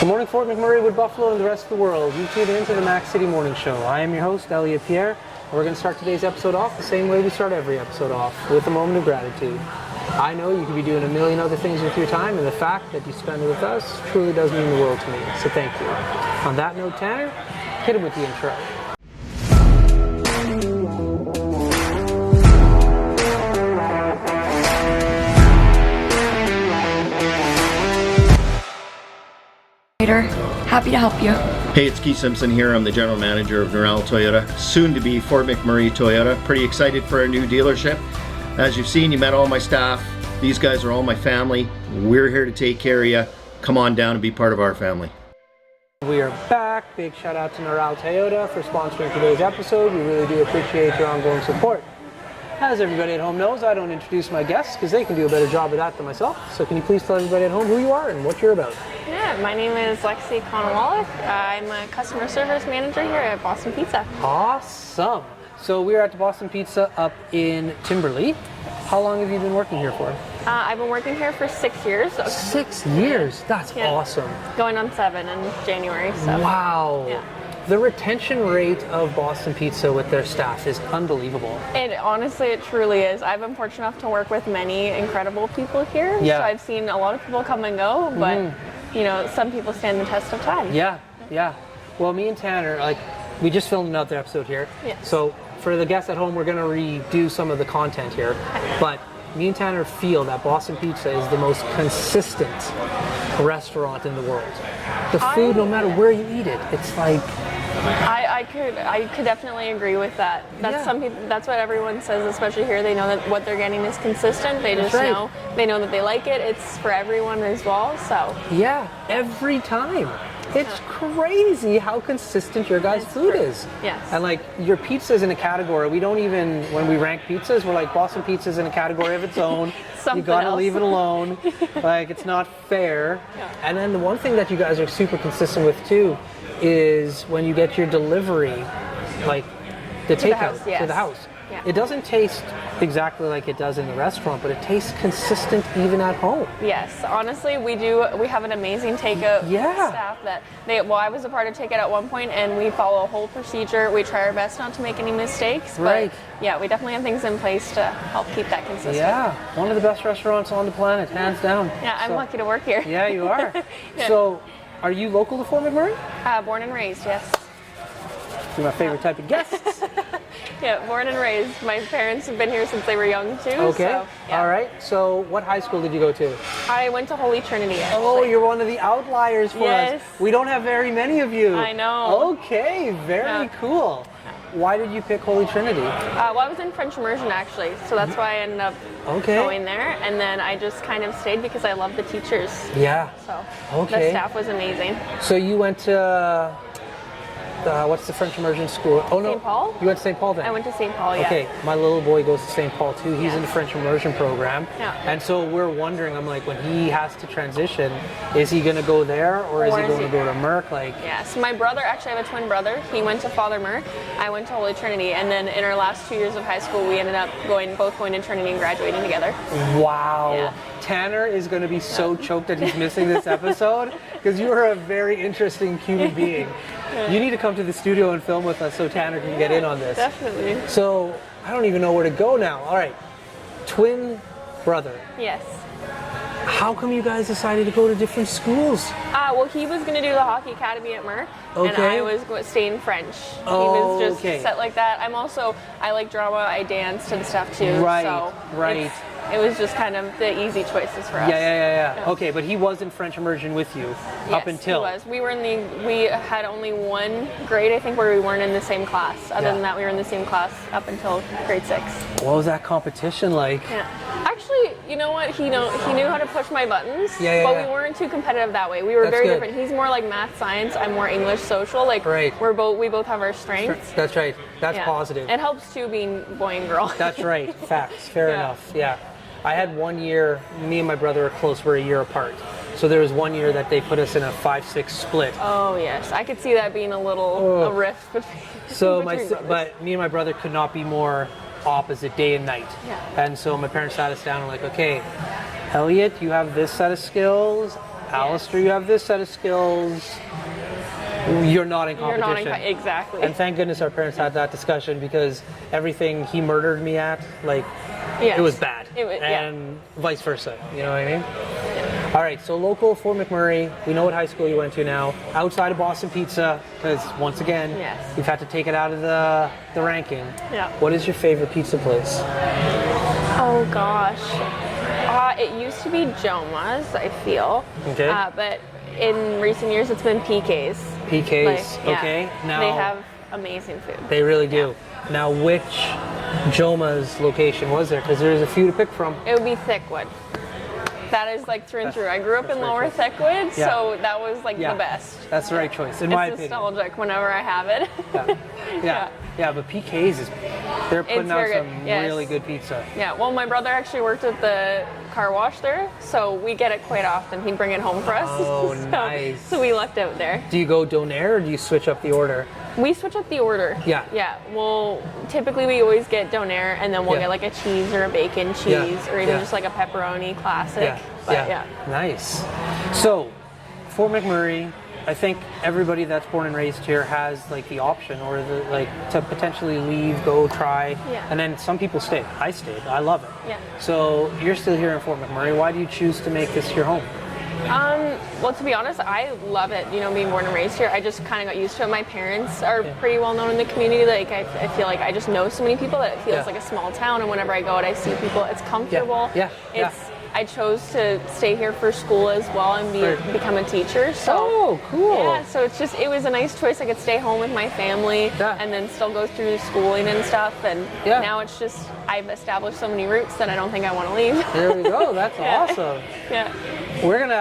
Good morning, Fort McMurray, Wood Buffalo, and the rest of the world. You tuned into the Mac City Morning Show. I am your host, Elliot Pierre, and we're going to start today's episode off the same way we start every episode off, with a moment of gratitude. I know you could be doing a million other things with your time, and the fact that you spend it with us truly does mean the world to me, so thank you. On that note, Tanner, hit him with the intro. Happy to help you. Hey, it's Keith Simpson here. I'm the general manager of Norel Toyota, soon to be Fort McMurray Toyota. Pretty excited for our new dealership. As you've seen, you met all my staff. These guys are all my family. We're here to take care of you. Come on down and be part of our family. We are back. Big shout out to Norel Toyota for sponsoring today's episode. We really do appreciate your ongoing support. As everybody at home knows, I don't introduce my guests because they can do a better job of that than myself. So can you please tell everybody at home who you are and what you're about? Yeah, my name is Lexi Konowalec. I'm a customer service manager here at Boston Pizza. Awesome. So we're at the Boston Pizza up in Timberley. How long have you been working here for? I've been working here for 6 years. 6 years? That's awesome. Going on 7 in January. So. Wow. Yeah. The retention rate of Boston Pizza with their staff is unbelievable. It truly is. I've been fortunate enough to work with many incredible people here. Yeah. So I've seen a lot of people come and go, but you know, some people stand the test of time. Yeah. Well, me and Tanner, we just filmed another episode here. Yes. So for the guests at home, we're going to redo some of the content here. But me and Tanner feel that Boston Pizza is the most consistent restaurant in the world. The food, no matter where you eat it, it's like... I could definitely agree with that. That's some people. That's what everyone says, especially here. They know that what they're getting is consistent. They just know. They know that they like it. It's for everyone as well. So yeah, every time. It's crazy how consistent your guys' food is. Yes. And your pizza's in a category. We don't even, when we rank pizzas, we're like, Boston Pizza's in a category of its own. You gotta leave it alone. It's not fair. Yeah. And then the one thing that you guys are super consistent with too is when you get your delivery, the takeout to the house. Yeah. It doesn't taste exactly like it does in the restaurant, but it tastes consistent even at home. Yes, honestly, we do. We have an amazing takeout staff that I was a part of takeout at one point, and we follow a whole procedure. We try our best not to make any mistakes. Right. But yeah, we definitely have things in place to help keep that consistent. Yeah, one of the best restaurants on the planet, hands down. Yeah, I'm lucky to work here. Yeah, you are. Yeah. So, are you local to Fort McMurray? Born and raised, yes. You're my favorite type of guests. Yeah, born and raised. My parents have been here since they were young too. Okay. So, yeah. All right. So, what high school did you go to? I went to Holy Trinity. Actually. Oh, you're one of the outliers for us. We don't have very many of you. I know. Okay, very cool. Why did you pick Holy Trinity? Well, I was in French immersion actually, so that's why I ended up going there. And then I just kind of stayed because I love the teachers. Yeah. So the staff was amazing. So you went to what's the French immersion school? Oh no, St. Paul? You went to St. Paul then? I went to St. Paul, yeah. Okay, my little boy goes to St. Paul too. He's in the French immersion program. Yeah. And so we're wondering, I'm like, when he has to transition, is he going to go there or is he going to go to Merck? Yeah, so my brother, actually I have a twin brother. He went to Father Merck. I went to Holy Trinity. And then in our last 2 years of high school, we ended up both going to Trinity and graduating together. Wow. Yeah. Tanner is going to be so choked that he's missing this episode because you are a very interesting human being. You need to come to the studio and film with us so Tanner can get in on this. Definitely. So, I don't even know where to go now. All right. Twin brother. Yes. How come you guys decided to go to different schools? Well, he was going to do the hockey academy at Merck, and I was going to stay in French. He was just set like that. I like drama, I dance to the stuff too. Right. It was just kind of the easy choices for us. Yeah. Okay, but he was in French immersion with you up until. Yes, he was. We had only one grade, I think, where we weren't in the same class. Other than that, we were in the same class up until grade 6. What was that competition like? Yeah. Actually, you know what? He knew how to push my buttons, but we weren't too competitive that way. We were very different. He's more like math, science. I'm more English, social. We both have our strengths. That's right. That's positive. It helps too being boy and girl. That's right. Facts. Fair enough. Yeah. I had 1 year, me and my brother are close, we're a year apart. So there was 1 year that they put us in a 5-6 split. Oh yes, I could see that being a rift between. So but me and my brother could not be more opposite day and night. Yeah. And so my parents sat us down and like, okay, Elliot, you have this set of skills. Alistair, you have this set of skills. You're not in competition. Exactly. And thank goodness our parents had that discussion, because everything he murdered me at, like, Yes. it was bad. Yeah. And vice versa. You know what I mean? All right, so local Fort McMurray. We know what high school you went to now. Outside of Boston Pizza, because once again, Yes. we've had to take it out of the ranking. Yeah. What is your favorite pizza place? Oh gosh. It used to be Joma's, I feel. Okay. But in recent years, it's been PK's. PK's, yeah. okay. Now They have amazing food. they really do. Now, which Joma's location was there? Because there's a few to pick from. It would be Thickwood. That is like through and through. I grew up in very Lower true. Thickwood, Yeah. so that was like Yeah. the best. That's the right choice, in my It's opinion. nostalgic whenever I have it. Yeah, but PK's they're putting It's out very some good, yes. really good pizza. Yeah, well, my brother actually worked at the car wash there, so we get it quite often. He'd bring it home for us. Oh, so, nice. So we left out there. Do you go donair or do you switch up the order? We switch up the order. Yeah. Yeah. Well, typically we always get donair, and then we'll Yeah. get like a cheese or a bacon cheese, Yeah. or even Yeah. just like a pepperoni classic. Yeah. But yeah. Nice. So, Fort McMurray, I think everybody that's born and raised here has like the option or the like to potentially leave, go try, Yeah. and then some people stay. I stayed. I love it. Yeah. So you're still here in Fort McMurray. Why do you choose to make this your home? Well, to be honest, I love it, being born and raised here. I just kind of got used to it. My parents are pretty well known in the community. Like, I feel like I just know so many people that it feels Yeah. like a small town. And whenever I go and I see people, it's comfortable. Yeah. I chose to stay here for school as well and Right. become a teacher. So, Oh, cool. yeah, so it was a nice choice. I could stay home with my family Yeah. and then still go through the schooling and stuff. And Yeah. now it's just, I've established so many roots that I don't think I want to leave. There we go. That's Yeah. awesome. Yeah.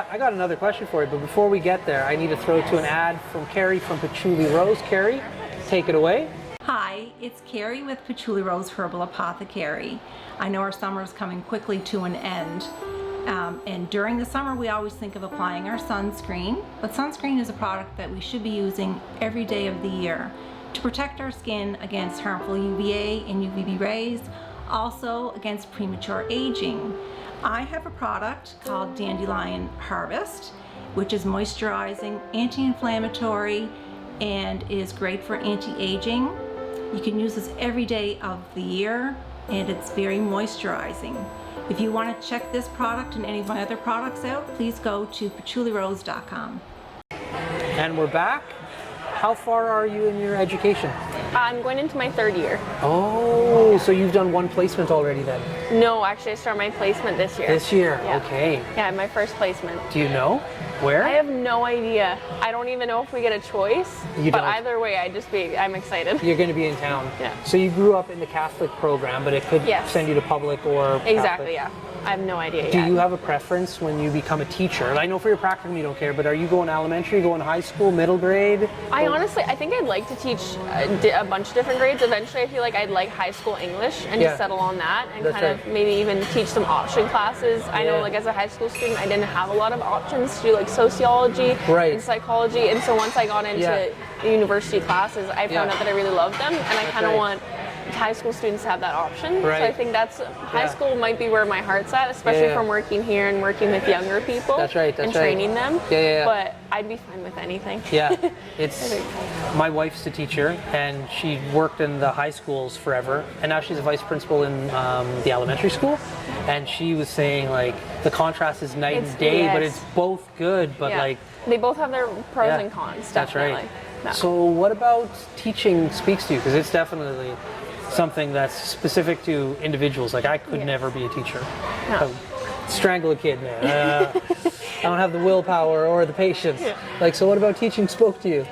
I got another question for you, but before we get there, I need to throw to an ad from Carrie from Patchouli Rose. Carrie, take it away. Hi, it's Carrie with Patchouli Rose Herbal Apothecary. I know our summer is coming quickly to an end. And during the summer, we always think of applying our sunscreen, but sunscreen is a product that we should be using every day of the year to protect our skin against harmful UVA and UVB rays, also against premature aging. I have a product called Dandelion Harvest, which is moisturizing, anti-inflammatory, and is great for anti-aging. You can use this every day of the year, and it's very moisturizing. If you want to check this product and any of my other products out, please go to patchoulirose.com. And we're back. How far are you in your education? I'm going into my third year. Oh, so you've done one placement already then? No, actually, I started my placement this year. This year? Yeah. Okay. Yeah, my first placement. Do you know where? I have no idea. I don't even know if we get a choice. You but don't? either way, I'm excited. You're going to be in town. Yeah. So you grew up in the Catholic program, but it could Yes. send you to public or Exactly, Catholic. yeah. I have no idea Do yet. you have a preference when you become a teacher? I know for your practicum you don't care, but are you going elementary, going high school, middle grade? I think I'd like to teach a bunch of different grades. Eventually, I feel like I'd like high school English and Yeah. just settle on that and That's kind of right. maybe even teach some option classes. I know, Yeah. like, as a high school student, I didn't have a lot of options to do, like, sociology Right. and psychology. And so once I got into Yeah. university classes, I found Yeah. out that I really loved them, and I That's kind of right. want high school students to have that option. Right. So I think high Yeah. school might be where my heart's at, especially Yeah. from working here and working with younger people. That's right, that's and right. training them. Yeah. But I'd be fine with anything. Yeah, it's my wife's a teacher, and she worked in the high schools forever, and now she's a vice principal in the elementary school. And she was saying, like, the contrast is night and day, but yes. it's both good. But Yeah. like, they both have their pros yeah, and cons. That's Definitely. right. No. So, what about teaching speaks to you? Because it's definitely something that's specific to individuals. Like, I could Yes. never be a teacher. No. I would strangle a kid, man. I don't have the willpower or the patience. Yeah. Like, so what about teaching spoke to you?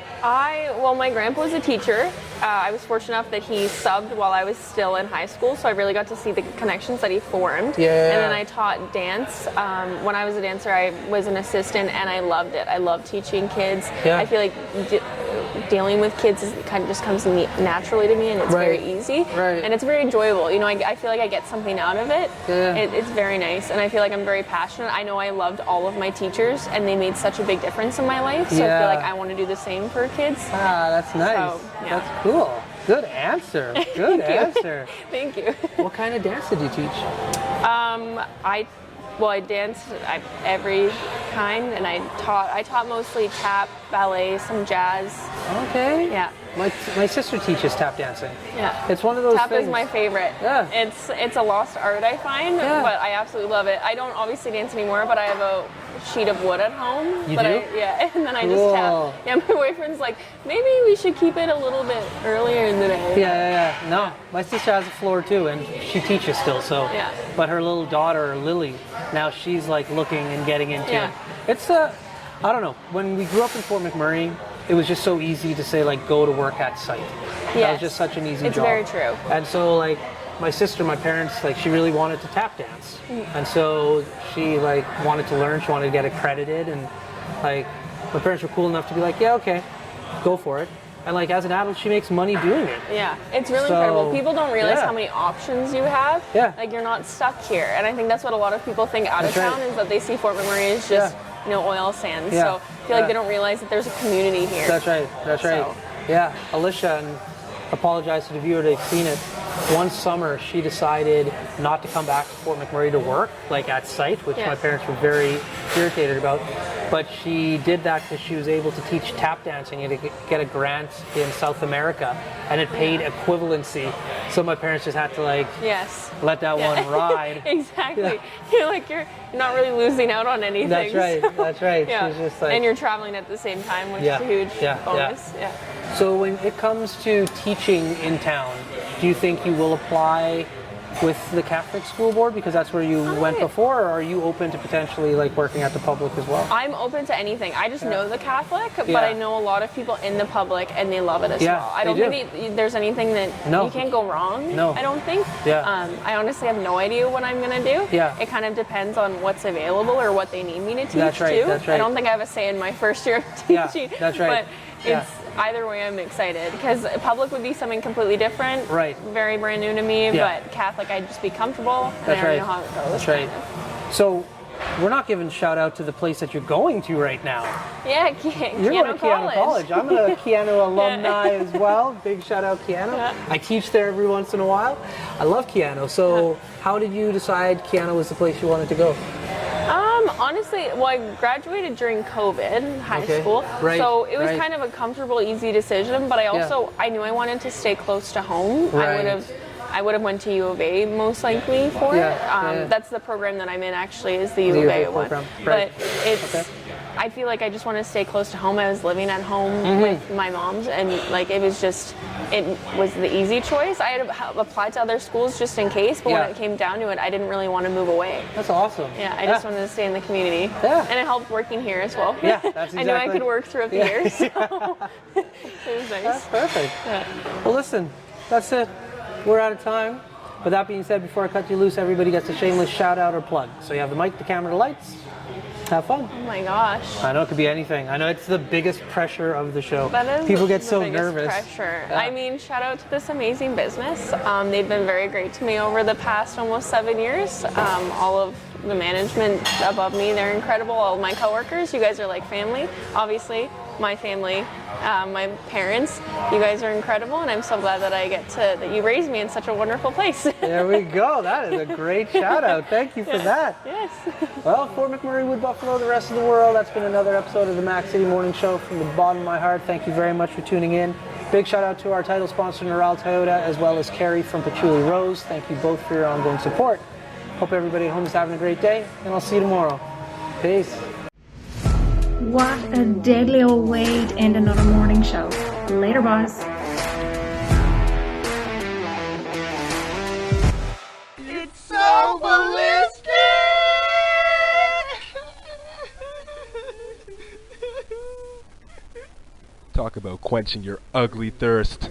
My grandpa was a teacher. I was fortunate enough that he subbed while I was still in high school, so I really got to see the connections that he formed. Yeah. And then I taught dance. When I was a dancer, I was an assistant, and I loved it. I love teaching kids. Yeah. I feel like dealing with kids kind of just comes naturally to me, and it's Right. very easy. Right. And it's very enjoyable. I feel like I get something out of it. Yeah. It's very nice, and I feel like I'm very passionate. I know I loved all of my teachers, and they made such a big difference in my life. So I Yeah. feel like I want to do the same for kids. Ah, that's nice. So, yeah. That's cool. Good answer. Good answer. Thank you. What kind of dance did you teach? I well, I danced every kind, and I taught mostly tap, ballet, some jazz. Okay. Yeah. My sister teaches tap dancing. Yeah. It's one of those Tap things. is my favorite. Yeah. It's a lost art, I find, but I absolutely love it. I don't obviously dance anymore, but I have a sheet of wood at home. You but do? And then I Cool. just tap. Yeah, my boyfriend's like, maybe we should keep it a little bit earlier in the day. Yeah. No, my sister has a floor too, and she teaches still. So, Yeah. But her little daughter Lily, now she's like looking and getting into Yeah. it. It's I don't know. When we grew up in Fort McMurray, it was just so easy to say like go to work at site. That Yes. was just such an easy It's job. very true. And so like my sister, my parents, like she really wanted to tap dance, and so she like wanted to learn. She wanted to get accredited, and like my parents were cool enough to be like, yeah, okay, go for it. And like as an adult, she makes money doing it. Yeah, it's really So, incredible. People don't realize yeah. how many options you have. Yeah. Like you're not stuck here. And I think that's what a lot of people think out of That's town right. is that they see Fort McMurray as just, oil sands. Yeah. So I feel like Yeah. they don't realize that there's a community here. That's right. That's right. So- Yeah, Alicia, and apologize to the viewer they've seen it. One summer, she decided not to come back to Fort McMurray to work, like at site, which Yeah. my parents were very irritated about. But she did that because she was able to teach tap dancing and to get a grant in South America, and it paid equivalency. So my parents just had to like Yes. let that one ride. Exactly. You're not really losing out on anything. That's right. so- That's right. Yeah. She's just like, And you're traveling at the same time, which Yeah. is a huge Yeah. bonus. Yeah. So when it comes to teaching in town, do you think you will apply with the Catholic school board because that's where you went before, or are you open to potentially like working at the public as well? I'm open to anything. I just know the Catholic, Yeah. but I know a lot of people in the public and they love it as Yeah, well. I they don't do. think there's anything that No. you can't go wrong. No. I don't think. Yeah. I honestly have no idea what I'm gonna do. Yeah. It kind of depends on what's available or what they need me to teach That's right, too. that's right. I don't think I have a say in my first year of Yeah, teaching. that's right. But it's either way I'm excited because public would be something completely different. Right. Very brand new to me, Yeah. but Catholic I'd just be comfortable and That's I already right. know how it goes. That's right. So we're not giving shout out to the place that you're going to right now. Yeah, You're going to Keanu College. I'm a Keanu alumni as well. Big shout out Keanu. Yeah. I teach there every once in a while. I love Keanu. So how did you decide Keanu was the place you wanted to go? Honestly, well, I graduated during COVID, high Okay. school, Right, so it was right. kind of a comfortable, easy decision. But I also, I knew I wanted to stay close to home. Right. I would have went to U of A most likely for it. Yeah. That's the program that I'm in actually is the U of U of A A one. program. Right. But it's. Okay. I feel like I just want to stay close to home. I was living at home Mm-hmm. with my mom's, and like it was the easy choice. I had applied to other schools just in case, but Yeah. when it came down to it, I didn't really want to move away. That's awesome. Yeah, I just wanted to stay in the community. Yeah. And it helped working here as well. Yeah, that's I knew I exactly- could work throughout the Yeah. years, so it was That's nice. perfect. Yeah. Well, listen, that's it. We're out of time. With that being said, before I cut you loose, everybody gets a shameless shout out or plug. So you have the mic, the camera, the lights. Have fun. Oh my gosh. I know it could be anything. I know it's the biggest pressure of the show. That is People get the so biggest nervous. pressure. Yeah. I mean, shout out to this amazing business. They've been very great to me over the past almost 7 years. All of the management above me, they're incredible. All of my coworkers, you guys are like family. Obviously, my family, my parents, you guys are incredible, and I'm so glad that that you raised me in such a wonderful place. There we go. That is a great shout out. Thank you for that. Yes. Well, Fort McMurray, Wood Buffalo, the rest of the world, that's been another episode of the Mac City Morning Show. From the bottom of my heart, thank you very much for tuning in. Big shout out to our title sponsor, Neural Toyota, as well as Carrie from Patchouli Rose. Thank you both for your ongoing support. Hope everybody at home is having a great day, and I'll see you tomorrow. Peace. What a deadly old way to end another morning show. Later, boss. It's so ballistic! Talk about quenching your ugly thirst.